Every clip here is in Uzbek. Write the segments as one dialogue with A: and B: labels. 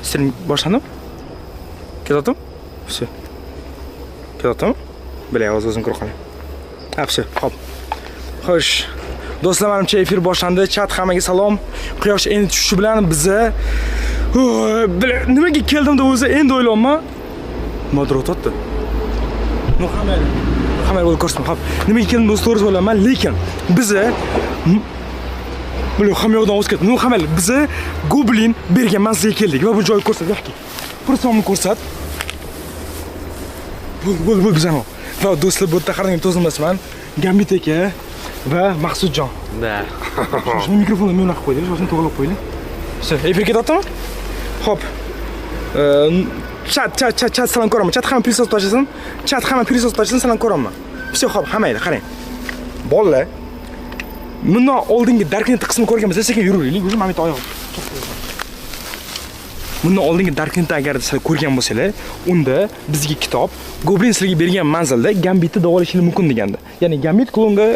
A: Sen boshlandim? Keladim? Все. Keladim? Bilay, o'zim ko'rib qolay. Ha, все, hop. Xo'sh. Do'stlar, menimcha efir boshlandi. Chat hammaga salom. Quyosh endi tushishi bilan biza nimaga keldim deb o'zi endi o'ylayapman. Modrat otdi. No kamera bo'lib ko'rsin. Hop. Nimaga keldim do'stlar to'g'ri o'ylayman, lekin biza Buni hamma yoqdan o'zib ketdi. No hamma biza Goblin bergan manzilga keldik va bu joyni ko'rsat, yo'qki. Pursomni ko'rsat. Bo'l bizani. Va do'stlar, bu yerda qarang, to'zilmasman. Gambit aka va Maqsudjon.
B: Da.
A: Shuni mikrofonni men qo'yib qo'ydik, shuni to'g'rilab qo'ydik. Все, efir ketyaptimi? Hop. Chat salom ko'raman. Chat hamma pulsos tashlasin. Chat hamma pulsos tashlasin, salom ko'raman. Все, hop, hammaylar qarang. Bolalar. Bundan oldingi Darknet qismini ko'rganmiz, sekin yuraylik. O'zim Mamit oyoq. Bundan oldingi Darknetni agar siz ko'rgan bo'lsangiz, unda bizga kitob Goblin sizlarga bergan manzilda Gambitni davolashingiz mumkin degandi. Ya'ni Gambit klonga,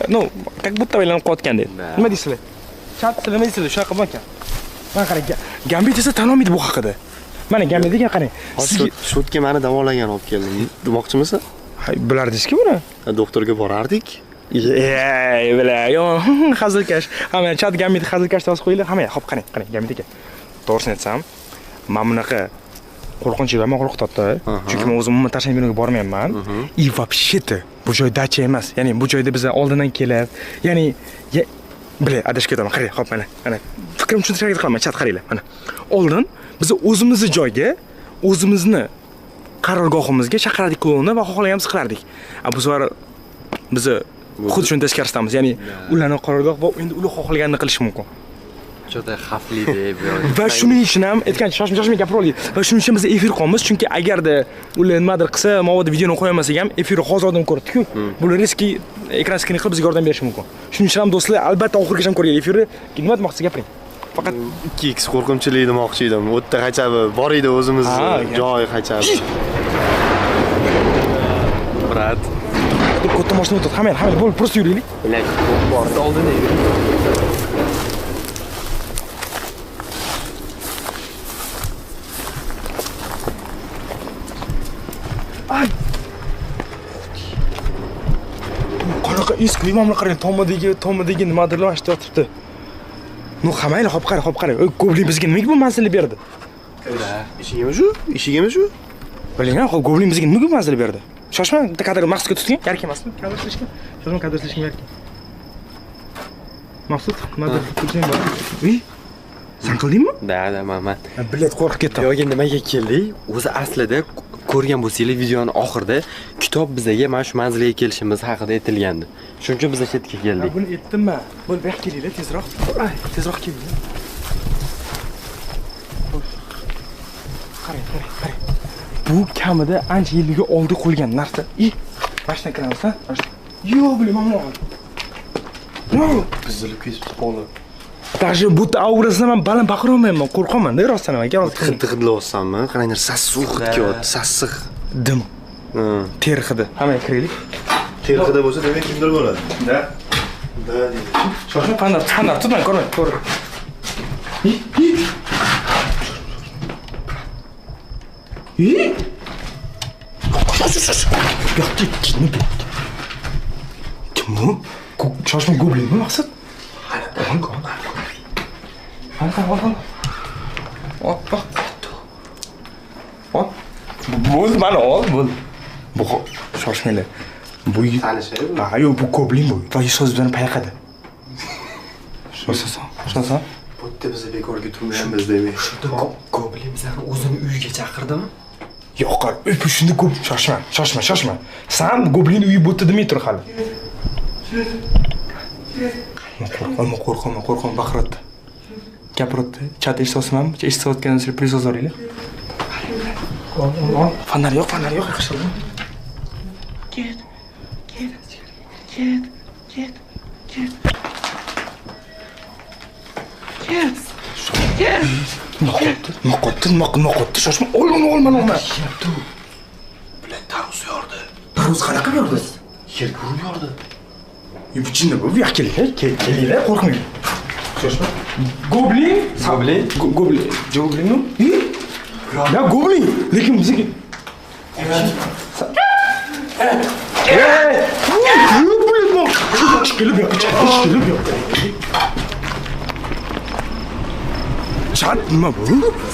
A: как будто aylanib qotgan dedi. Nima deysizlar? Chat nima deysizlar? Shunaqa bo'lgan. Mana qarang, Gambit esa tan olmaydi bu haqida. Mana Gambit degan qarang.
B: Sizga shotga meni davolagan olib keldim. Demoqchimisiz?
A: Hay, bilardingizki buni?
B: Doktorga borardik.
A: Yo, hazilkash. Hamma chat Gambit hazilkash deb qo'yinglar. Hamma, hop qarang, Gambit aka. To'g'risini aytsam, men bunaqa qo'rqinchli va qo'rqitadi. Chunki men o'zim umuman tashlab yurga bormayapman. И вообще-то bu joy dacha emas. Ya'ni bu joyda biz oldindan kelib, ya'ni adashib ketaman. Qarang, hop mana. Fikrim tushuntirishga harakat qilaman, chat qaranglar. Mana. Oldin biz o'zimizni joyga, o'zimizni qarorgohimizga chaqirdik klonni va xohlaganimiz qilardik. Bu safar biz xuddi shuni teskarisdamiz. Ya'ni ularning qarorgoh va endi ular xohlaganini qilish mumkin.
B: Juda xavfli deb.
A: Va shuning uchun ham aytgancha shoshma gapira olaylik. Va shuning uchun biz efir qilamiz, chunki agarda ular nimadir qilsa, mavoda videoni qo'yamasak ham efirni hozirdan ko'rdik-ku. Bular riski ekran skrin qilib bizga yordam berishi mumkin. Shuning uchun ham do'stlar, albatta oxirigacha ham ko'ring efirni. Nima demoqchisiz gapiring. Faqat
B: 2x qo'rqimchilik demoqchi edim. U yerda qachabi bor edi o'zimiz joy qachabi. Brat.
A: Katta mashina o'tadi. Hamma bo'lib просто yuraylik.
B: Bilak, borda oldin yuraylik.
A: Ay. Qanaqa eski imomlar qarang, tomidagi nimadirlar ashta yotibdi. Hammaylar hop qarang. Goblin bizga nimaga bu manzilni berdi?
B: Eshigimi shu?
A: Biling-a, Goblin bizga nimaga manzil berdi? Shoshma, bitta kadr maqsadga tutgan, yarki emasmi? Kadr silishgan. Shoshma kadr silishgan yarki. Maqsud, kadr silishgan bor. Uy. Sen qildingmi?
B: Da, man.
A: Bilet qo'rqib ketdim.
B: Yo'q, nimaga keldik? O'zi aslida ko'rgan bo'lsangiz videoning oxirida kitob bizga mana shu manzilga kelishimiz haqida aytilgandi. Shuning uchun biz chetga keldik.
A: Buni aytdimmi? Bo'l, bu yoqqa kelinglar, tezroq. Tezroq kelinglar. Qarang. Bu kamida ancha yillarga oldi qo'yilgan narsa. Mashina kiramiz, ha? Yo'q, bilmayman, mana. Yo'q,
B: Buzilib ketib qoldi.
A: Даже bu aurasini men baland baqira olmayman, qo'rqaman-da rostdan aka.
B: Hidlayapsanmi? Qaranglar, sassiq hid kelyapti, sassiq.
A: Dim. Ter hidi. Hamma kiraylik.
B: Ter hidi bo'lsa, demak kimdir bo'ladi. Da. Deydi.
A: Shoshma, fanlar, tutmang, ko'ring. Yo'q, kim bu? Shoshma Goblinmi maqsad? Qani. Hop. Bo'l, mana ol, bo'l. Bu shoshmanglar. Bu
B: tanishib.
A: Ha, yo'q, bu Goblin bu. Va so'z bilan payqadi. Shoshma.
B: Bu yerda biz bekorga turmayapmiz demak. Shunda Goblin bizlarni o'zini uyiga chaqirdimi?
A: Yo'q, qar, shunda ko'p shoshma. Sen Goblin uyi bo'tdi demay tur hali. Qo'rqma, baqiradi. Gapiradi. Chat eshitolsam, eshitayotganingizni pulsoz oringlar. Fanar yo'q, yaxshi. Ket. Noqotdi, shoshma. Ol, mana.
B: Bilan tarvuz yordi.
A: Tarvuz qanaqa yordi?
B: Yer ko'rib yordi.
A: Bu jinni bu, yo'q kelinglar, qo'rqmang. Shoshma. Goblin?
B: Goblin?
A: Goblin. Goblinmi? Ya goblin. Lekin bizga Chat nima bu?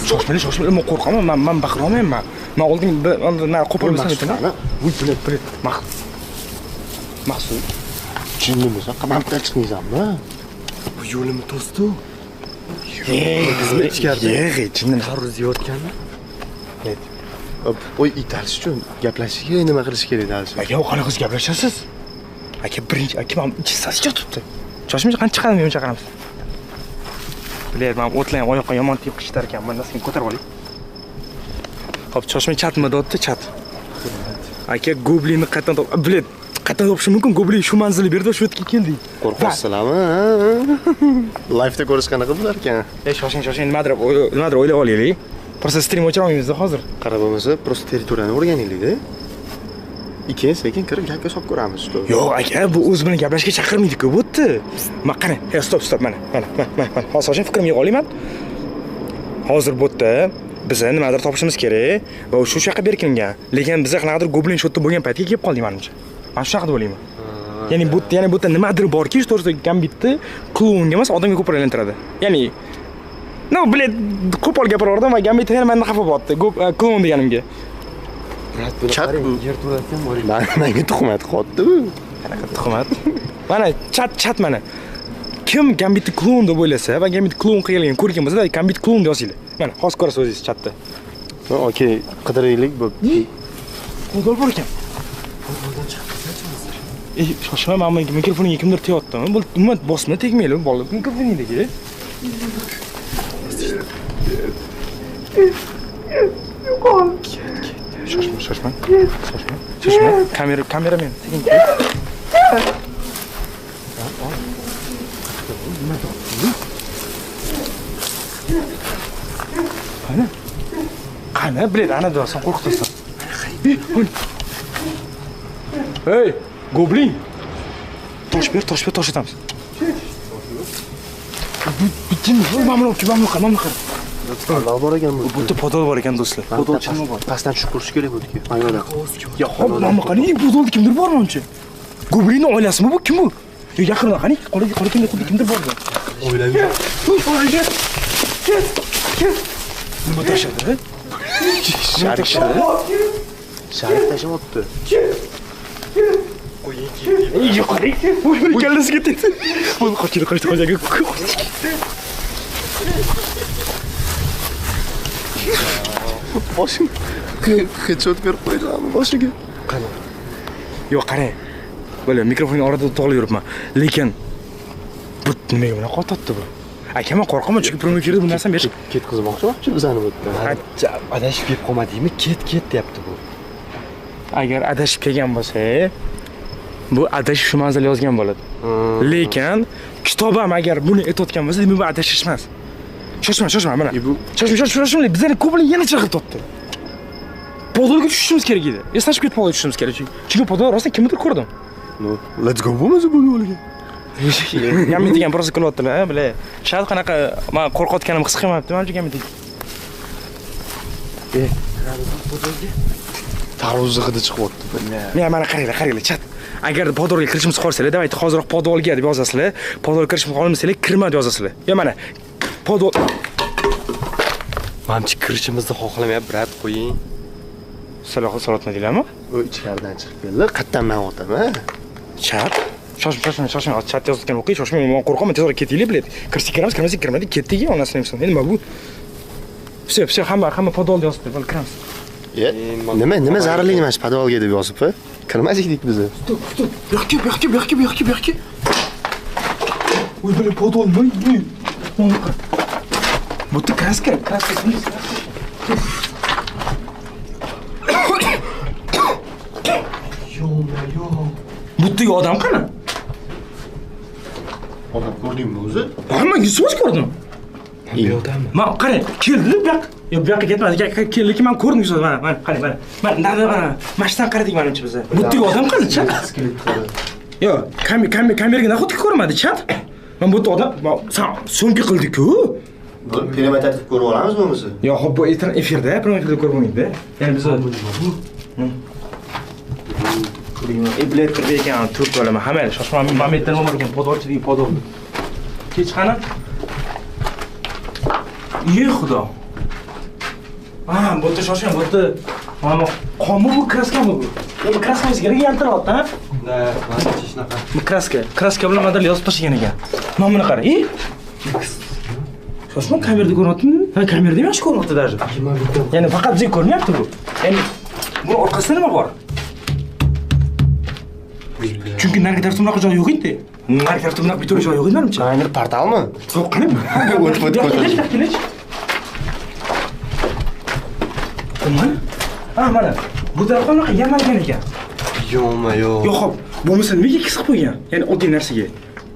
A: Shoshmang, men qo'rqaman. Men baqira olmayman. Men oldin qo'polmasam aytaman. Voy, bilet. Maqsud.
C: Jinnimisan, qamoqdan chiqmaysanmi?
B: Bu yo'limni to'sdi.
C: Bizni ichkarida
B: Jinni haruz yotganmi?
C: Voy, italish uchun gaplashishga nima qilish kerak dalish?
A: Aka, qanaqa gaplashasiz? Aka, birinchi aka men ichsasi yotibdi. Shoshmang, qancha chiqadimi, men chaqiramiz. Bilar, men o'tlayam oyoqqa yomon tep qishtar ekan. Men nasib ko'tarib olay. Xo'p, shoshmang chatmi deyapti, chat. Aka, goblinni qayerdan bilet qayerdan topish mumkin? Goblin shu manzilni berdi va shu yerga keldik.
C: Qo'rqasizlarmi? Live-da ko'rish qanaqa bo'lar ekan?
A: Shoshing, nimadir o'ylab olaylik. Просто stream o'chira olmaymiz hozir.
C: Qarab bo'lmasa, prosta territoriyani o'rganaylik-da. Sekin kirib gapga solib ko'ramiz.
A: Yo'q, aka, bu o'z bilan gaplashishga chaqirmaydi-ku, bu yerda. Mana qani, stop, mana. Hozir shoshing fikrimga olayman. Hozir bu yerda biz nimadir topishimiz kerak va shu yoqqa berkingan. Lekin biz qanaqadir goblin shotda bo'lgan paytga kelib qoldik menimcha. Men shu haqida o'ylayman. Ya'ni bu yerda nimadir borki, to'g'risi Gambitni klonga emas, odamga ko'p aylantiradi. Ya'ni bilet qo'pol gapiraverdim va Gambit yana mendan xafa bo'lyapti. Klon deganimga.
C: Chat bu yerto'latdan boring. Menga tuhmat qotdi bu.
A: Qanaqa tuhmat? Mana chat mana. Kim Gambitni klon deb o'ylasa va Gambit klon qilgan ko'rgan bo'lsa, Gambit klon deb yozinglar. Mana, hozir ko'rasiz o'zingiz chatda.
C: Okey, qidiraylik bu.
A: Podol bor ekan. Shoshma, men mikrofonga kimdir teyaptimi? Bu nima bosma tegmayli, bola mikrofoningdagi. Shoshma. Kameramen, sekin kel. Qani, bilet, ana do'rsan, qo'rqitasan. Hey, goblin. Tosh ber, tosh atamiz. Bitin, mamnun qil.
C: Podol bor ekan bu.
A: Bu yerda podol bor ekan do'stlar.
C: Podol chinmi bor? Pastdan tushib ko'rish kerak bu-ki. Ayollar.
A: Ya, hop, mamnun qani, podolda kimdir bormi uncha? Goblinning oilasimi bu? Kim bu? Yo, yaqinda qani, qo'li kimdir bor bu.
C: O'ylayman.
A: Ket. Nima tashadi?
C: Sharif tashyapti.
A: Yo'qari. Bu kallasi ketdi. Bu qochdi.
C: Boshim headshot berib qo'ydim boshiga.
A: Qani. Yo'q, qarang. Bo'la mikrofonning orada to'g'ri yuribman. Lekin bu nimaga buni qotdi bu? Aka, men qo'rqaman, chunki promil kirdi bu narsani berish.
C: Ketkizmoqchi bizani bu yerda.
B: Adashib kelib qolmadingmi? Ket deyapti bu.
A: Agar adashib kelgan bo'lsa, bu adashish shu manzil yozgan bo'ladi. Lekin kitobam agar buni aytayotgan bo'lsa, demak bu adashish emas. Shoshma mana. Shoshma, bizani ko'plar yana chaqirtibdi. Podolga tushishimiz kerak edi. Eslashib ketib podolga tushishimiz kerak. Chunki podol rostdan kimdir ko'rdim.
C: Let's go bo'lmasa bu yo'lga.
A: Gambit degan prosa qilyaptilar, bila. Shart qanaqa men qo'rqayotganim his qilmayapti, menimcha Gambit.
C: Tarvuz hidi chiqyapti.
A: Men mana qaranglar, chat. Agar podolga kirishimiz qolsa, davayt hozirroq podolga deb yozasizlar. Podolga kirishimiz qolmasa, kirma deb yozasizlar. Ya mana podol.
B: Menimcha kirishimizni xohlamayapti, brat qo'ying.
A: Salotma deylarmi?
C: U ichkaridan chiqib keldi. Qayerdan men o'taman?
A: Chat. Shoshma. Chat yozgan o'qiy, shoshma, men qo'rqaman, tezroq ketaylik, bilet. Kirsak kirmadik, ketdik, onasini nima. Nima bu? Все, hamma podolda yozibdi, bo'l kiramiz.
C: Nima zararli emas podolga deb yozibdi? Kirmas edik biz.
A: Stop. Bu yoqqa. Voy, bilet podolmi? Bu yerda kraska. Bu yerda odam qani?
C: Odam ko'rdingmi o'zi?
A: Men yuzsiz ko'rdim.
C: Bu odammi?
A: Men qarang, keldi bu yoqqa. Yo'q, bu yoqqa ketmadi. Lekin men ko'rdim yuzsiz. Mana, qarang. Mana, mashtan qaradik menimcha biz. Bu yerda odam qani, chat? Yo'q, kameraga nahotki ko'rmadi, chat? Men bu yerda odam, sen so'nggi qildik-ku.
C: Bo'lib, perimetrni ko'rib olamiz bo'lmasa.
A: Yo, xo'p, bu efirda, perimetrda ko'rib bo'lmaydi. Ya'ni biz Iblet kirdi ekan, turib olaman. Hamma shoshma momentdan nima ekan, podolchidagi podol. Kech qani? Ey xudo. Bu yerda shoshgan, bu yerda mana qonmi bu kraskami bu? Bu kraskasi kerak yaltiroqda, ha?
B: Da, mana shunaqa.
A: Bu kraska bilan model yozib tashlagan ekan. Mana buni qara. Shoshma kamerada ko'ryaptimi? Ha, kamerada yaxshi ko'ryapti даже. Ya'ni faqat bizga ko'rinyapti bu. Ya'ni bu orqasida nima bor? Chunki narigi tarafda bunaqa joy yo'q edi. Narigi tarafda bunaqa bitta joy yo'q edi menimcha.
C: Ayni portalmi?
A: Yo'q, qani?
C: O'tib
A: Kelech. Mana. Bu tarafda bunaqa yamalgan ekan.
B: Yo'.
A: Yo'q, xo'p. Bo'lmasa nimaga qisib qo'ygan? Ya'ni oddiy narsaga.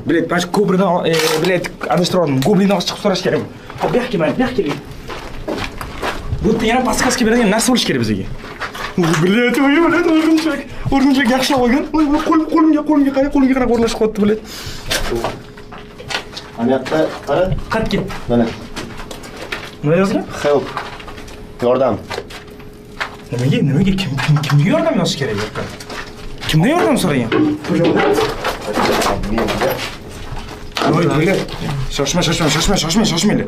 A: Bilet, mana shu kobradan, bilet adashtirdim. Goblindan chiqib so'rash kerak. Xo'p, bu yoqqa mana, bu yoqqa keling. Bu yerda yana paskaska beradigan narsa bo'lish kerak bizga. Bilet, o'rgimchak yaxshilab olgan. Qo'limga qara o'rnashib qoldi bilet.
C: Ana yoqda qara.
A: Qatki.
C: Mana.
A: Nima yozgan?
C: Help. Yordam.
A: Nimaga kimga yordam yozish kerak bu yerda? Kimdan yordam so'ragan? Voy, bilet. Shoshmanglar.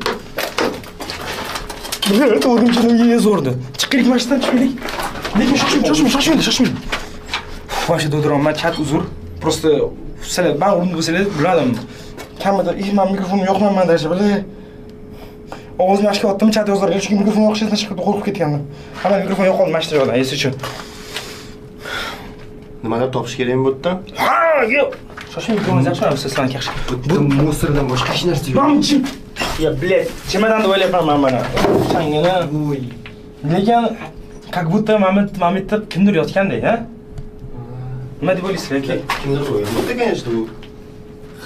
A: Bilet, o'rgimchaklarga yozordi. Chiqaylik mashinadan chiqaylik. Lekin shoshmanglar. Voy, do'diraman, chat uzr. Просто sizlar men o'rnimda bo'lsangiz biladim. Kamida men mikrofonim yo'qman даже, bilet. Ovozimni ochib otdim, chat yozarga, chunki mikrofon yo'qishdan chiqib qo'rqib ketganman. Hamma mikrofon yo'qoldi mashina joyda, esi uchun.
C: Nimalar topish kerakmi bu yerdan?
A: Ha, yo'q. Shoshmang, ko'zingiz yaxshimi? Sizlarni yaxshi.
B: Bu musirdan boshqa hech narsa yo'q.
A: Mamchi. Ya, bilet. Chemadanda o'ylayapman men mana. Changana. Voy. Lekin как будто Mametda kimdir yotgandek, ha? Nima deb o'ylaysiz yoki?
C: Kimdir qo'ygan. Bu конечно bu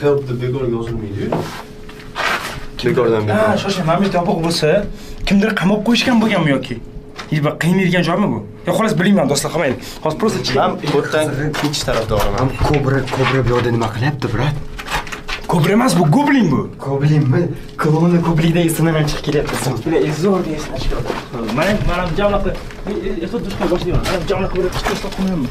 C: help deb bekorga yozilmaydi-yu. Bekordan
A: Ha, shoshmang, Mamet yopiq bo'lsa, kimdir qamab qo'yishgan bo'lganmi yoki? Yo'q, qiynaydigan joymi bu? Yo, xolos bilmayman, do'stlar, qamaylik. Hozir просто
C: Men bu yerdan ketish tarafdoriman.
B: Kobra bu yoqda nima qilyapti, brat?
A: Kobra emas, bu goblin bu.
B: Goblinmi? Kloni goblida esidan chiqib kelyapti.
A: Bile zo'r deysiz. Mana jamlaqa. Erta dushqa boshlayman. Jamlaqa bir ikkita qilmayman.